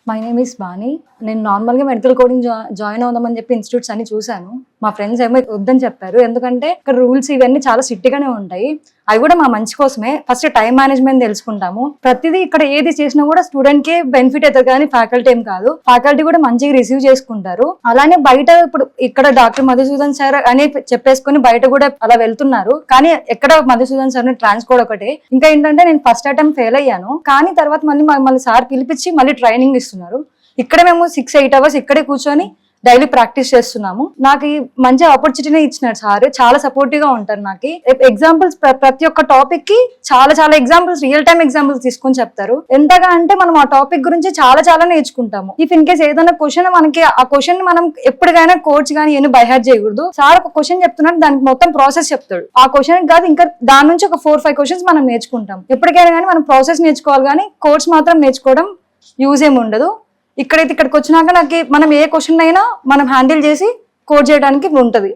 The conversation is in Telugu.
My name is Bani. నేను నార్మల్గా మెడికల్ కోడింగ్ జాయిన్ అవుదామని చెప్పి ఇన్స్టిట్యూట్స్ అన్ని చూశాను. మా ఫ్రెండ్స్ ఏమో వద్దని చెప్పారు, ఎందుకంటే ఇక్కడ రూల్స్ ఇవన్నీ చాలా స్ట్రిక్ట్గానే ఉంటాయి. అవి కూడా మా మంచి కోసమే. ఫస్ట్ టైం మేనేజ్మెంట్ తెలుసుకుంటాము. ప్రతిదీ ఇక్కడ ఏది చేసినా కూడా స్టూడెంట్ కి బెనిఫిట్ అవుతుంది, కానీ ఫ్యాకల్టీ ఏం కాదు. ఫ్యాకల్టీ కూడా మంచిగా రిసీవ్ చేసుకుంటారు. అలానే బయట ఇప్పుడు ఇక్కడ డాక్టర్ మధుసూదన్ సార్ అని చెప్పేసుకుని బయట కూడా అలా వెళ్తున్నారు, కానీ ఎక్కడ మధుసూదన్ సార్ ట్రాన్స్కోడ్ ఒకటే. ఇంకా ఏంటంటే నేను ఫస్ట్ అటెంప్ట్ ఫెయిల్ అయ్యాను, కానీ తర్వాత మళ్ళీ సార్ పిలిపించి మళ్ళీ ట్రైనింగ్ ఇస్తున్నారు. ఇక్కడ మేము 6-8 అవర్స్ ఇక్కడే కూర్చొని డైలీ ప్రాక్టీస్ చేస్తున్నాము. నాకు ఈ మంచి ఆపర్చునిటీ ఇచ్చినారు సార్, చాలా సపోర్టివ్ గా ఉంటారు. నాకు ఎగ్జాంపుల్స్ ప్రతి ఒక్క టాపిక్ కి చాలా ఎగ్జాంపుల్స్, రియల్ టైమ్ ఎగ్జాంపుల్స్ తీసుకొని చెప్తారు. ఎంతగా అంటే మనం ఆ టాపిక్ గురించి చాలా నేర్చుకుంటాము. ఇఫ్ ఇన్ కేస్ ఏదైనా క్వశ్చన్ మనకి ఆ క్వశ్చన్ మనం ఎప్పటికైనా కోచ్ గానీ ఏమి బైహార్ట్ చేయకూడదు. సార్ ఒక క్వశ్చన్ చెప్తున్నాడు, దానికి మొత్తం ప్రాసెస్ చెప్తాడు. ఆ క్వశ్చన్ కాదు, ఇంకా దాని నుంచి ఒక 4-5 క్వశ్చన్స్ మనం నేర్చుకుంటాం. ఎప్పటికైనా కానీ మనం ప్రాసెస్ నేర్చుకోవాలి, కానీ కోర్స్ మాత్రం నేర్చుకోవడం యూజ్ ఏమి ఉండదు. ఇక్కడికి వచ్చినాక నాకు మనం ఏ క్వశ్చన్ అయినా మనం హ్యాండిల్ చేసి కోడ్ చేయడానికి ఉంటది.